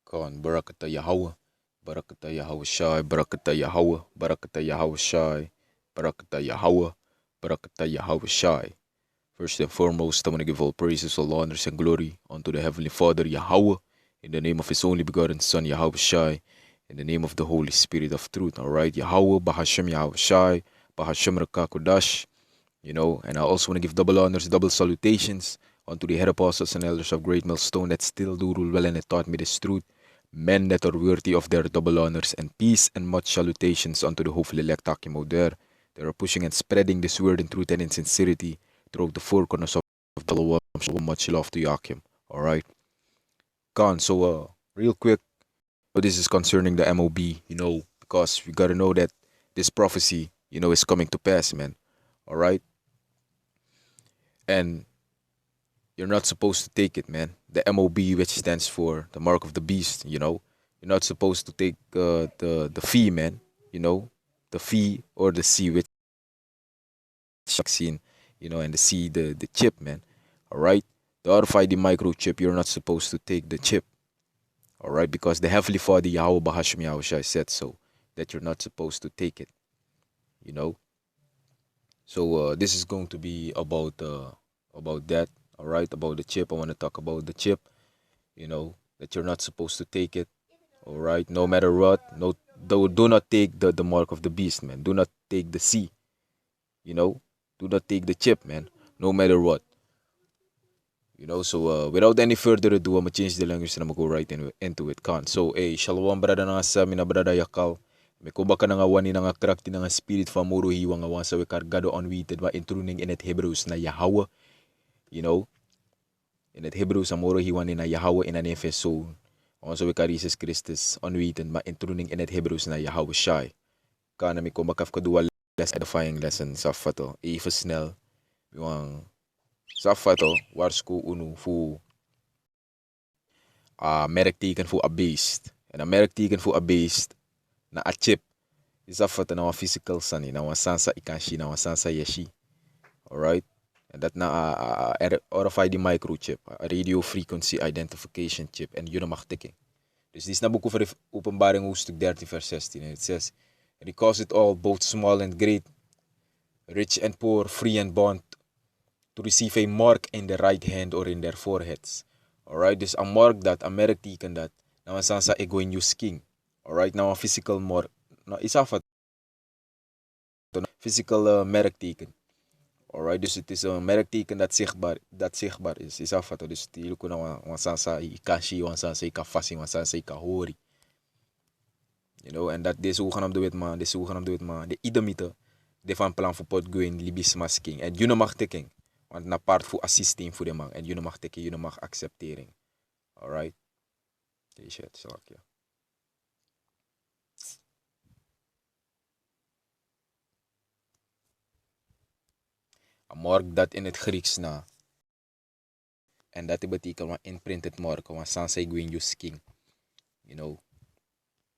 Kon Barakata Yahweh, Barakata Yahweh Shai, Barakata Yahweh, Barakata Yahweh Shai, Barakata Yahweh, Barakata Yahweh Shai. First and foremost, I want to give all praises, all honors, and glory unto the Heavenly Father, Yahweh, in the name of His only begotten Son, Yahweh Shai, in the name of the Holy Spirit of truth. All right, Yahweh, Bahashem Yahweh Shai, Bahashem Rakakodash, and I also want to give double honors, double salutations unto the head apostles and elders of Great Millstone that still do rule well and have taught me this truth. Men that are worthy of their double honors and peace and much salutations unto the hopeful elect Akimo there. They are pushing and spreading this word in truth and in sincerity throughout the four corners of the world. So much love to Yakim. Alright. Gone. So real quick, this is concerning the MOB, because we gotta know that this prophecy, is coming to pass, man. Alright? And you're not supposed to take it, man. The MOB, which stands for the mark of the beast, you're not supposed to take the fee, man. The fee or the C, which vaccine, and the C, the chip, man. All right. The RFID microchip, you're not supposed to take the chip. All right, because the Heavenly Father Yahweh Bahashim Yahushai said so, that you're not supposed to take it. So this is going to be about that. All right, about the chip. I want to talk about the chip. That you're not supposed to take it. All right, no matter what. No, do not take the mark of the beast, man. Do not take the C. Do not take the chip, man. No matter what. So without any further ado, I'm gonna change the language and I'm gonna go right into it. So, shalom brada na sa mina brada yakal. May kubaka na nga wani na nga krakti na nga spirit fa muro hiwa nga wansa we kargado unweighted wa intruning in it Hebrews na Yahweh. In it Hebrews amoro hiwa ni na Yahweh in an Efeso. Wansa we karisis Christus unweighted ma intruning in it Hebrews na Yahweh Shai. Kana may kumakaf ka dual less edifying lesson sa fato. Snell. Yung sa fato, warsku unu fu merk teken fu a beast. En een merk teken fu a beast na a chip. Is fato na wa physical sani, na wa sansa ikanshi, na wa sansa yeshi. Alright? En dat na RFID microchip, a radio frequency identification chip. En yun mag tikking. Dus dit is na boek over openbaring hoofdstuk 13 vers 16. En het says, and he caused it all, both small and great, rich and poor, free and bond, to receive a mark in their right hand or in their foreheads. Alright, dus een mark dat, een merkteken dat, nou saan sa ego in use king. Alright, nou een physical mark, nou isa fa physical merkteken. Alright, dus het is een merkteken dat zichtbaar is. Isa fa to, dus tilo ko na wan saan sa ikashi, wan saan sa ikafasi, wan saan sa ikahori. En dat deze hoe gaan hem doen man, de idemite, de van plan voor pot going libis masking. En you mag teken. Want na part voor assisting voor de man. En je mag teken, je mag acceptering. Alright? Deze shit, zal ik ja. Een mark dat in het Grieks na. En dat betekent een imprinted mark. Want sansay gwin use king.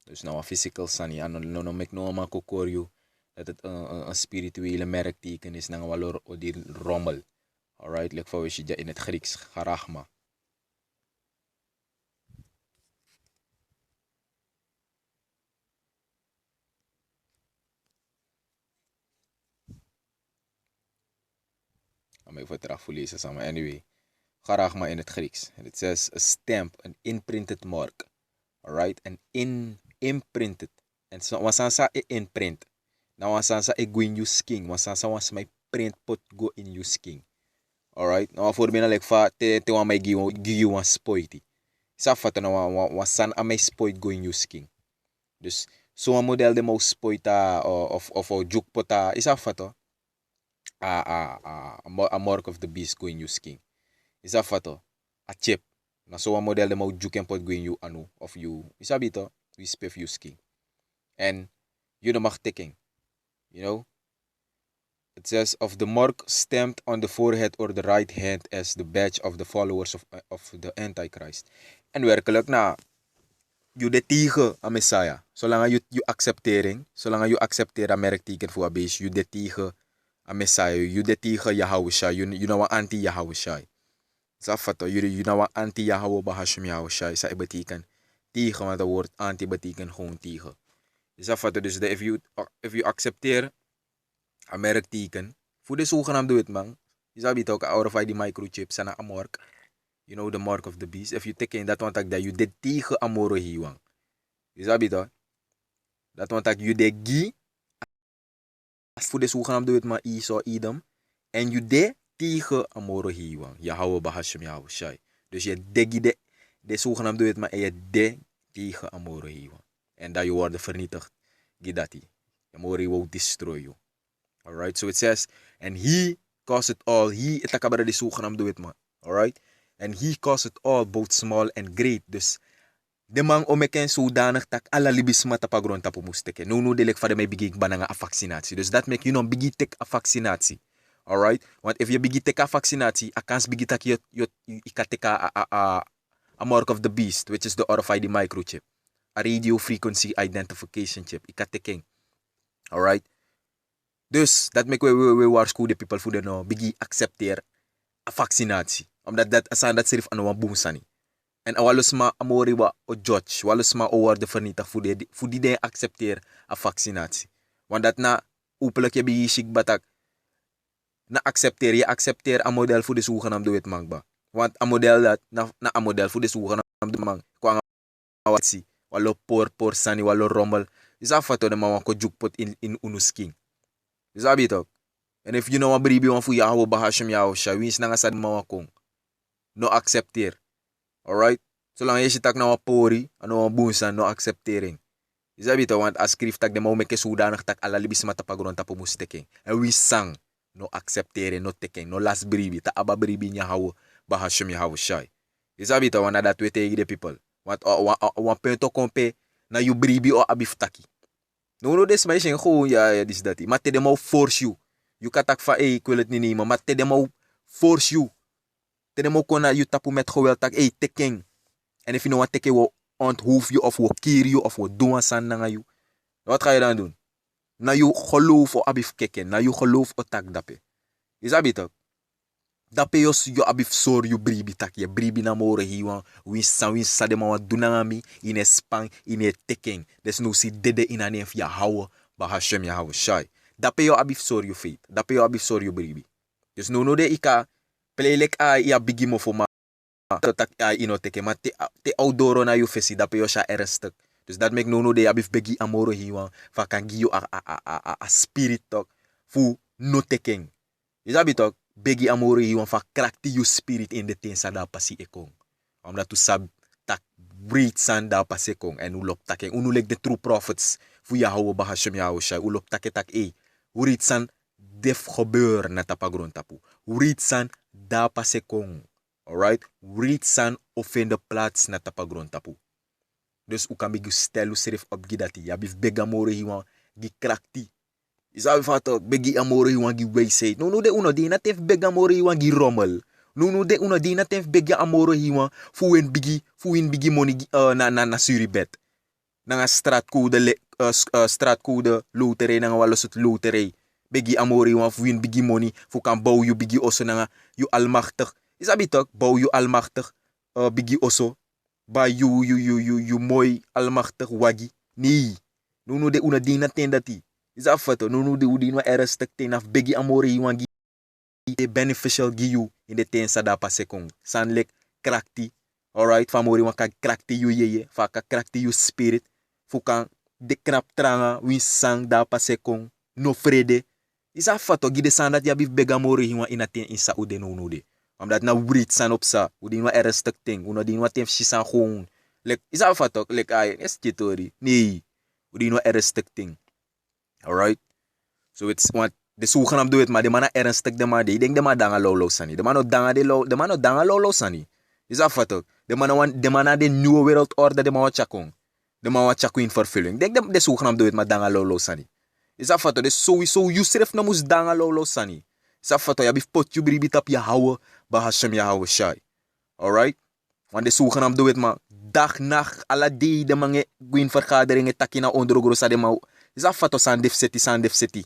Dus nou een physical sani. En no mek no man kokoryo. Dat het een spirituele merkteken is. Nang walor o di rommel. Alright, like voor je in het Grieks, charachma. I'm even terug voorlezen samen. Anyway, charachma in het Grieks. And it says a stamp, an imprinted mark. Alright, an imprinted. En so, wasansa imprint. Na wasansa go in use king. Wasansa was my print pot go in use king. Alright, nou voor mij like fa te wa may give wan spoiti. Sa fata na wasan a may spoit go in use king. Dus so een model de mo spoita of juk pota isa fato a mark of the beast going use king. Isa fato a chip. Na so een model de mo juk en pot going you anu of you. Isa bito we spef use king. And you no mag taking. It says of the mark stamped on the forehead or the right hand as the badge of the followers of the Antichrist. En werkelijk na you de tegen a Messiah. Zolang you acceptering, zolang you accepteer een merkteken voor een beest, you de tegen a Messiah, you de tegen Yahushua, you know anti Yahushua. Zafato, you know anti Yahweh Bahashim Yahushua, sa betekent tegen, want het woord anti betekent gewoon tegen. Is dat wat? Dus if you accepteer een merkteken, voor de zogenaamde wit man, je zou het ook oude die microchips en een mark. You know the mark of the beast. If you take in dat want dat you de tegen amoro hiwang. Je zou het ook. Dat want dat you de gi voor de zogenaamde wit man iso idem. En you de tegen amoro hiwang. Je houwe bahashem je houwe shai. Dus je degi de zogenaamde wit man en je de tegen amoro hiwang. En dat je wordt vernietigd. Gidati. Amoro will destroy you. Alright, so it says, and he caused it all. He itakabara de zogenaamde wit man. Alright? And he caused it all, both small and great. Dus de man omeken zodanig tak alla libisma tapagron tapu musteke. No delek fade may bigik bananga a vaccinatie. Dus dat make you know bigi tek a vaccinatie. Alright? Want if you bigi tek a vaccinatie, a kans bigi tak you ikateka a mark of the beast, which is the RFID microchip. A radio frequency identification chip. Ikatekeng. Alright? Dus dat make we waarschuwen de people voor de no bigi accepteer a vaccinatie. Omdat dat asan dat serif aan een boomsani. En awalus ma amori wa o judge, walus ma o waarde vernietig voor die de accepteer a vaccinatie. Want dat na openlijk je bigi shik batak na je accepteer a model voor de zogenaamde wit mangba. Want a model dat na a model voor de zogenaamde mang kwa awatsi walo por sani walo rommel. Is afato de man ko jukpot in unusking. Is abito. En if you know a bribi wan fu ya ho bahasham ya ho sha wins na sa ma kong. No accepteer. Alright? Zolang je tak na wa pori, ano wa bunsan no acceptering. Is abito want as skrif tak de mo meke sudanig tak ala libis mata pagron tapo musteken. En we sang no acceptering no teken no last bribi ta aba bribi nya ho bahasham ya ho sha. Is abito want that we tegen the people. Want wa pento kompe na you bribi o abif taki. No des maar je gewoon ja dis dat. Maar te de mo force you. You katak fa ik wil het niet nemen, maar te de mo force you. Te de mo kona you tapu met geweld tak teken. En if you know wat teken wo onthoef je of wo kier je of wo doen san na you. Wat ga je dan doen? Na you geloof o abif keken, na you geloof o tak dape. Is abito. Dape yo abif sor you bribi tak je bribi na more hiwan win sa de ma wat doen na mi in Spang in teken. Des no si dede in anef ya hawo ba Hashem ya hawo shai. Dape yo abif sor you faith. Dape yo abif sor you bribi. Dus no de ika playlek a ya bigimo fo ma tak a ino teken ma te outdoor na you fesi dape yo sha erestek. Dus dat make no de abif begi amoro hiwan fa kan gi you a spirit talk fu no teken. Is abito begi amore hiwan fa krakti you spirit in de ten sa da pasi ekong. Omdat tu sab tak breed san da pasi ekong en ulop taken unulek de true prophets fu ya hawo bahasham ya hawo shay ulop tak urit san def gebeur na tapagron tapu. Urit san da pasi ekong. Alright? Urit san offende plaats na tapagron tapu. Dus u kan begi stelu serif op gidati. Ya bif bega amore hiwan gi krakti. Isabi fato begi amore hiwan gi weisay. No de uno di na tef bega amore hiwan gi rommel. No de uno di na tef bega amore hiwan fu win bigi money na suribet. Na straatcode loterij na walo sut loterij. Begi amore hiwan fu win bigi money fu kan bouw you bigi oso na you almachtig. Isabi tok bouw you almachtig bigi oso. Ba you mooi almachtig wagi. Nee. No de uno di na ten dati. Is afato no de udin wa erestek ten af begi amore hiwan gi beneficial gi you in de ten sa da pasekong sanlek krakti. Alright, famori wan ka krakti you yeye fa ka krakti you spirit fu kan de knap tranga win sang da pasekong no frede. Is afato gi de san dat ya bif begi amore hiwan in a ten in sa ude no de. Omdat na writ san op sa udin wa erestek ting uno din wa ten shisan gewoon lek is afato lek ay es titori nee udin wa erestek ting. Alright? So it's what de zogenaamde do it, maar de man ernstig de man de. Ik denk de man danga lolo sani. De man no danga lolo sani. Is dat wat? De man de nieuwe wereldorde de man wat chakong. De man wat chakong in vervulling. Ik denk de zogenaamde do it, maar danga lolo sani. Is dat wat? Dus sowieso Yusref na moest danga lolo sani. Is dat wat? Ja bif pot you bribi tap ya hawe ba Hashem ya hawe shai. Alright? Want de zogenaamde do it, maar dag nacht alla die de man gwin vergaderingen takina ondrogro sa de man. Is dat wat? San def seti.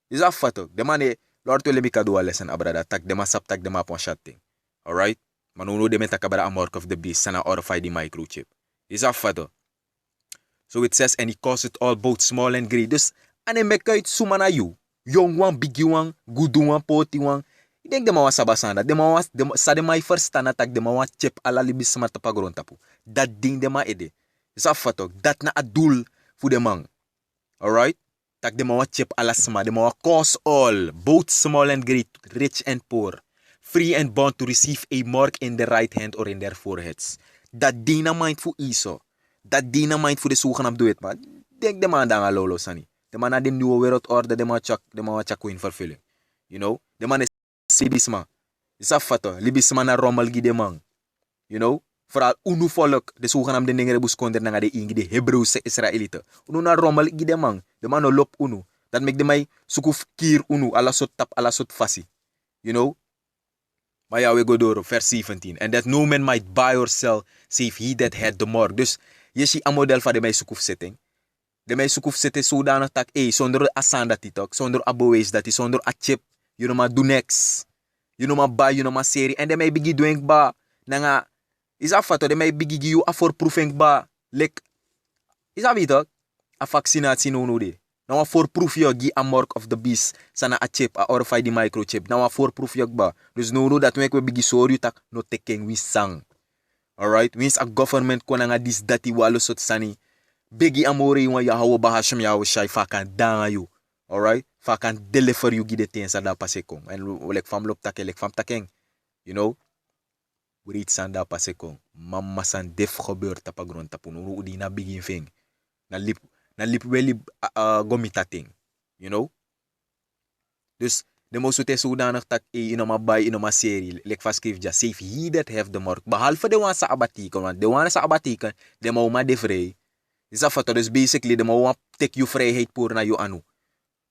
Is dat fato. De man Lord to lemi kadu lesson abrada tak de man sap tak de man pon chatting. Alright? Man no de men tak abra a mark of the beast sana RFID microchip. Is dat fato? So it says, and he caused it all, both small and great. Dus, en hij maakt uit sumana you. Young one, big one, good one, poti one. Ik denk de mawa sabasanda. De mawa, sa de mai verstaan dat de mawa chip ala libis smart pagron tapu. Dat ding de ma ede. Is dat fato? Dat na a doel voor de man. Alright? Tak de mawa chip ala sma. De mawa cause all, both small and great, rich and poor, free and bond to receive a mark in the right hand or in their foreheads. Dat dynamite voor ISO. Dat dynamite voor de zogenaamde wet, maar denk de man dan lolo sani. De man na de nieuwe wereldorde, de man chak in vervulling. You know? De man is libisma. Is afvatten. Libisma na rommel gi de man. You know? Vooral unu volk, de zogenaamde ningere buskonder na de ingi de Hebreeuwse Israëlieten. Unu na rommel gi de man. De man no lop unu. Dat mek de mij sukuf kier unu, ala sot tap, ala sot fasi. You know? Maar ja, we go door, vers 17. And that no man might buy or sell, save he that had the mark. Dus, je ziet een model van de mij sukuf setting. De mij sukuf setting zodanig tak, zonder asan dat die toch, zonder abowees dat die, zonder a chip, you know maar do next. You know maar buy, you know maar serie. En de mij bigi doing ba, nanga, is afvato, de mij bigi you a voorproefing ba, lek, is dat wie toch? A vaccinatie no de. Nou, voorproef je gi a mark of the beast. Sana a chip, a orify di microchip. Nou, voorproef je ba. Dus no dat we bigi sorry tak no teken we sang. Alright? Wins a government ko nga dis dati walo sot sani. Bigi amore yung ya hawo bahasham ya shai fakan danga you. Alright? Fakan deliver you gi de ten sa da pasekong. En lek fam lop take, lek fam takeng. You know? Writ san da pasekong. Mama san def gebeurt tapagron tapun. Udi na bigi thing. Na lip weli gomitating. You know? Dus de moesten te zodanig tak inoma bay inoma serie. Lek vaskrief ja save he that have the mark. Behalve de wan sa abatiken. Want de wan sa abatiken, de mau ma de vrij. Is dat fato. Dus basically de mau take you vrijheid pour na you anu.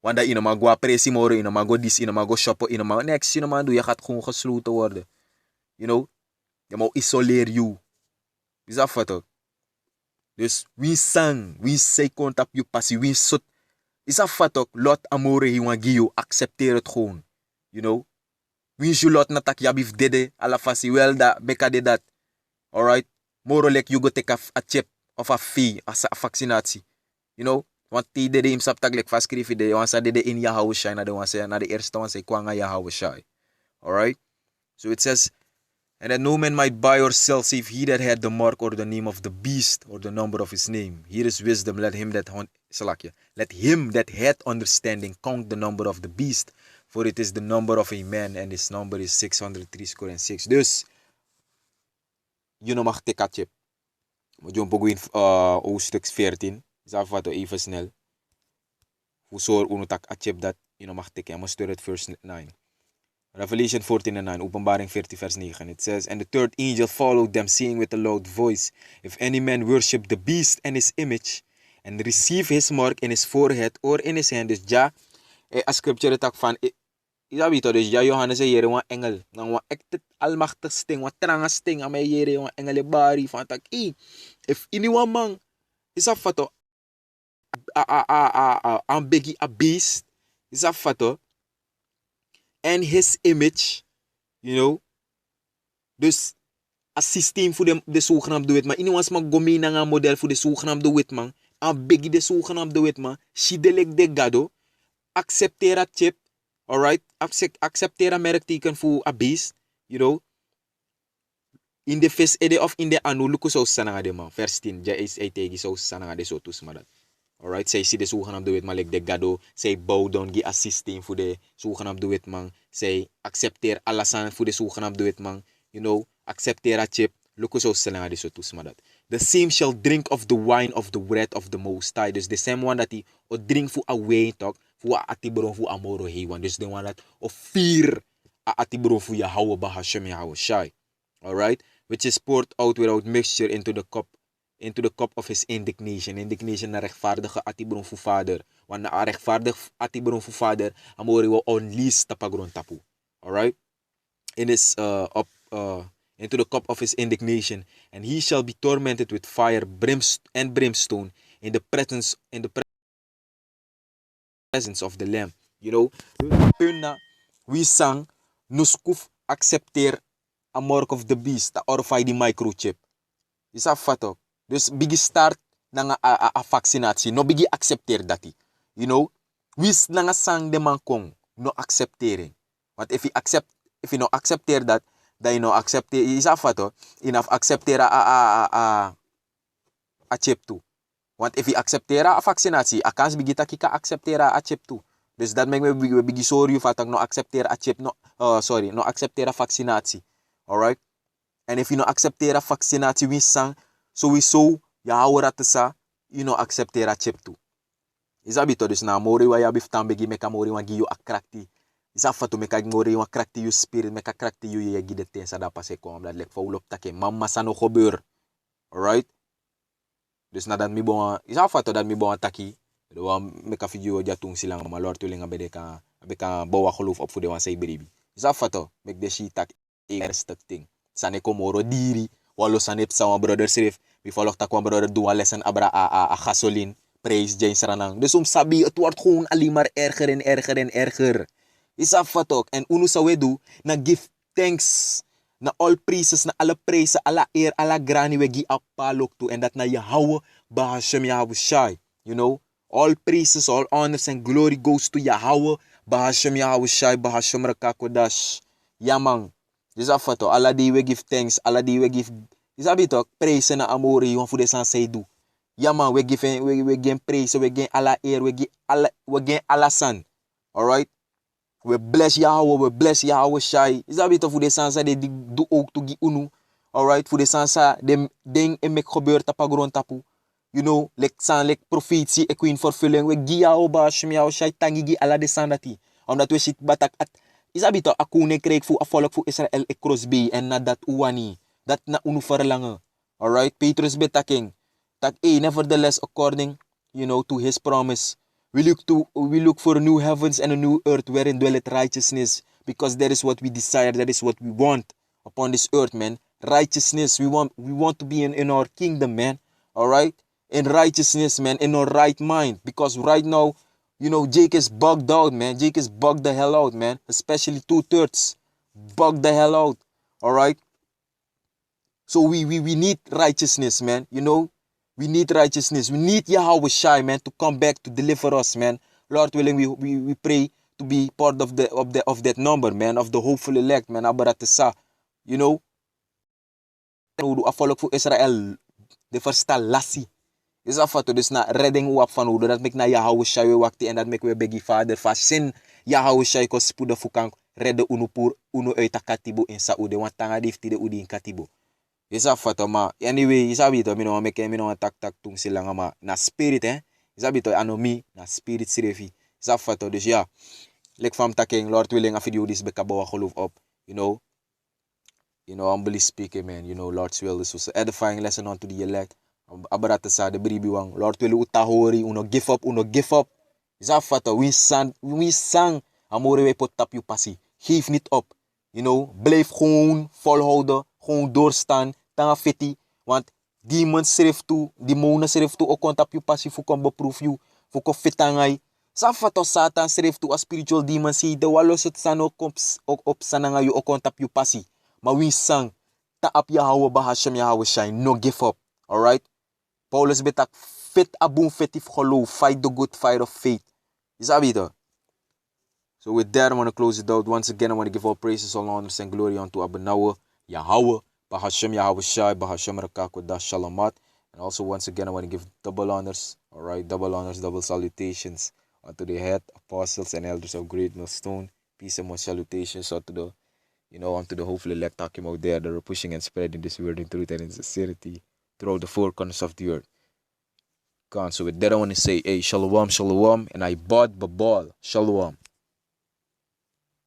Want dat inoma go presi moro, inoma go dis, inoma go shoppen, inoma next, inoma do. Je gaat gewoon gesloten worden. You know? De mau isoleer you. Is dat fato. Dus wie sang, wie say kontap you passie, wie sot. Is dat fatok, lot amore hi wan giyo, accepteer het gewoon. You know? Wie je lot natak yabif dede, ala fasi, wel da, beka de dat. Alright? Moro lek you go take a chip, of a fee, a vaccinatie. You know? Want die dede im saptak lek vaskrifi de, want sa dede in ya house shai, na de eerste wan say kwanga ya house shai. Alright? So it says, and that no man might buy or sell save he that had the mark or the name of the beast or the number of his name. Here is wisdom. Let him that had understanding count the number of the beast, for it is the number of a man, and his number is 603 Dus, you know mag tik a chip. Moet je een in hoofdstuk 14. Is wat even snel. Hoe zorg unutak a chip dat you know mag tikken. Maar stuur het verse 9. Revelation 14 and 9, Openbaring 40 vers 9. It says, and the third angel followed them, saying with a loud voice, if any man worship the beast and his image, and receive his mark in his forehead or in his hand, dus ja, a scripture tak van, isabito, dus ja, Johannes yere wan engel, nang wan ektet almachtig sting, wan tranga sting, amay yere wan engel bari, van tak, if anyone man, isafato, ang begi a beast, isafato, and his image, you know, dus a systeem voor de zogenaamde wet, maar iemand mag gomi na een model voor de zogenaamde wet, man, en begi de zogenaamde wet, man, shidelek de gado, acceptera chip, alright, acceptera merkteken voor a beast, you know, in de vis ede of in de anu, luko zo sananga de man, vers 10, ja is tegi zo sananga de zo tus madat. Alright, zij zie de zogenaamde wet man, like de gado, zij bow down, gi assisting voor de zogenaamde wet man, zij accepteer alasan voor de zogenaamde wet man, you know, accepteer a chip, luko zo sananga de zo tus madat. The same shall drink of the wine of the wrath of the Most High. Dus the same one that he o drink voor a wine talk, voor a atibron voor amoro hewan. Dus the one that o fear a atibron voor Yahweh Bahashem Yahweh Shai. Alright, which is poured out without mixture into the cup of his indignation. Indignation na rechtvaardige atibron voor vader. Want na rechtvaardig atibron voor vader, amori wo onlease tapagron tapu. Alright, in his into the cup of his indignation, and he shall be tormented with fire and brimstone in the presence of the Lamb. You know, we sang nuskuf accepteer a mark of the beast, the orify the microchip. Is dat fato? Dus bigi start nanga a vaccinatie. No bigi accepteer dati. You know, wis nanga sang de man kong no acceptering. Want if you no accepteer dat, dan you no accepteer is afato, enough accepteer a chip toe. Want if je accepteert a vaccinatie, a kans bigi taki ka acceptera a chip toe. Dus dat maakt me bigi sorry dat ik no accepteer a chip no no accepteer a vaccinatie. Alright? En if you no accepteer a vaccinatie wis sang, sowieso ya hawera tesa, you no accepteer a chip toe. Is abito dus na mori wa ya bif tambegi meka mori wa giyo akrakti. Is afatu meka mori wa krakti you spirit, meka krakti you ye gide tensa da pase kom dat lek faulop take mamma sa no gebeur. Alright? Dus nadat mi bon is afatu dat mi bon taki. Do wa meka video jatung silang ma lord tuling abeka bawa geloof op voor de wan say baby. Is afatu mek de shit tak stuk ting. Sane ko moro diri, walo sanep sa wa brother sref. Mi follow tak wa brother do lesson abra a gasoline. Praise James Ranang. Dus sabi, het wordt gewoon alleen maar erger en erger en erger. Is afwatok. En unu sa we do, na give thanks, na all praises, na alle prijzen, alle eer, alle grani we gi apalok to. En dat na Yahweh, Bahashem Yahweh Shai. You know, all praises, all honors and glory goes to Yahweh, Bahashem Yahweh Shai, Bahashem Rakakodash. Yamang. Dus afwatok. Alla die we give thanks, alla die we give, is abitok, praise na amore, yon voor de san say do. Ja man, we give praise, we give alla eer, we give alla san. Alright? We bless Yahweh, we bless Yahweh Shai. Is dat beter voor de sansa de do ook to gi unu. Alright? Voor de sansa de ding en mek gebeur tapagron tapu. You know, lek profetie, ek win vervulling. We gi Yahweh Bahashem Yahweh Shai tangi gi alla de san dati. Omdat we shit batak at is dat beter akune kreeg voor afvolk voor Israël ek crossbay en na dat uwani. Dat na unu verlangen. Alright? Petrus betaking. That nevertheless, according, you know, to his promise, we look for new heavens and a new earth wherein dwelleth righteousness, because that is what we desire, that is what we want upon this earth, man. Righteousness, we want to be in our kingdom, man. All right, in righteousness, man, in our right mind, because right now, you know, Jake is bugged out, man. Jake is bugged the hell out, man. Especially 2/3 bugged the hell out. All right. So we need righteousness, man. You know. We need righteousness. We need Yahweh Shai, man, to come back to deliver us, man. Lord willing, we pray to be part of that number, man, of the hopeful elect, man. Abaratesa, you know. Afvolk voor Israël, de versta lassie. Is afvato dus na redding wap van hoe dat mek na Yahweh Shai wakti en dat mek we begi vader fasin Yahweh Shai ko spoede fukang redde unu uit katibo in Saudi, want tanga difti de udi in katibo. Isa fato ma anyway isa bito mi no make mi no tak tung sila nga ma na spirit isa bito ano mi na spirit sirefi isa fato dus ja lek fam taking Lord willing a video this beka bawa geloof op you know humbly speaking, man, you know, Lord's will, this was an edifying lesson unto the elect. Abarata sa de bribi wang Lord will utahori uno give up isa fato we sang amore we pot tap you passie geef niet op, you know, blijf gewoon volhouden, gewoon doorstaan, tanga fiti, want demon schrift toe, demonen schrift toe, ook kontap je passie voor kon beproef je, voor kon fitangay. Safato Satan schrift toe, a spiritual demon si de walos het san ook op sananga je ook kontap je passie. Maar wie sang, ta ap Yahweh Bahashem Yahweh Shai, no give up, alright? Paulus betak fit abun fetif geloof, fight the good fight of faith. Is dat beter? So with that, I want to close it out. Once again, I want to give all praises, all honors, and glory unto Abanawa, Yahweh, Bahashem Yahweh Shai, Bahashem Rakakodah Shalamat. And also, once again, I want to give double honors, alright, double honors, double salutations unto the head apostles and elders of Great Millstone. Peace and more salutations unto the, unto the hopefully elect talking out there that are pushing and spreading this word in truth and in sincerity throughout the four corners of the earth. So with that, I want to say, hey, shalom, shalom, and I bought babal, shalom.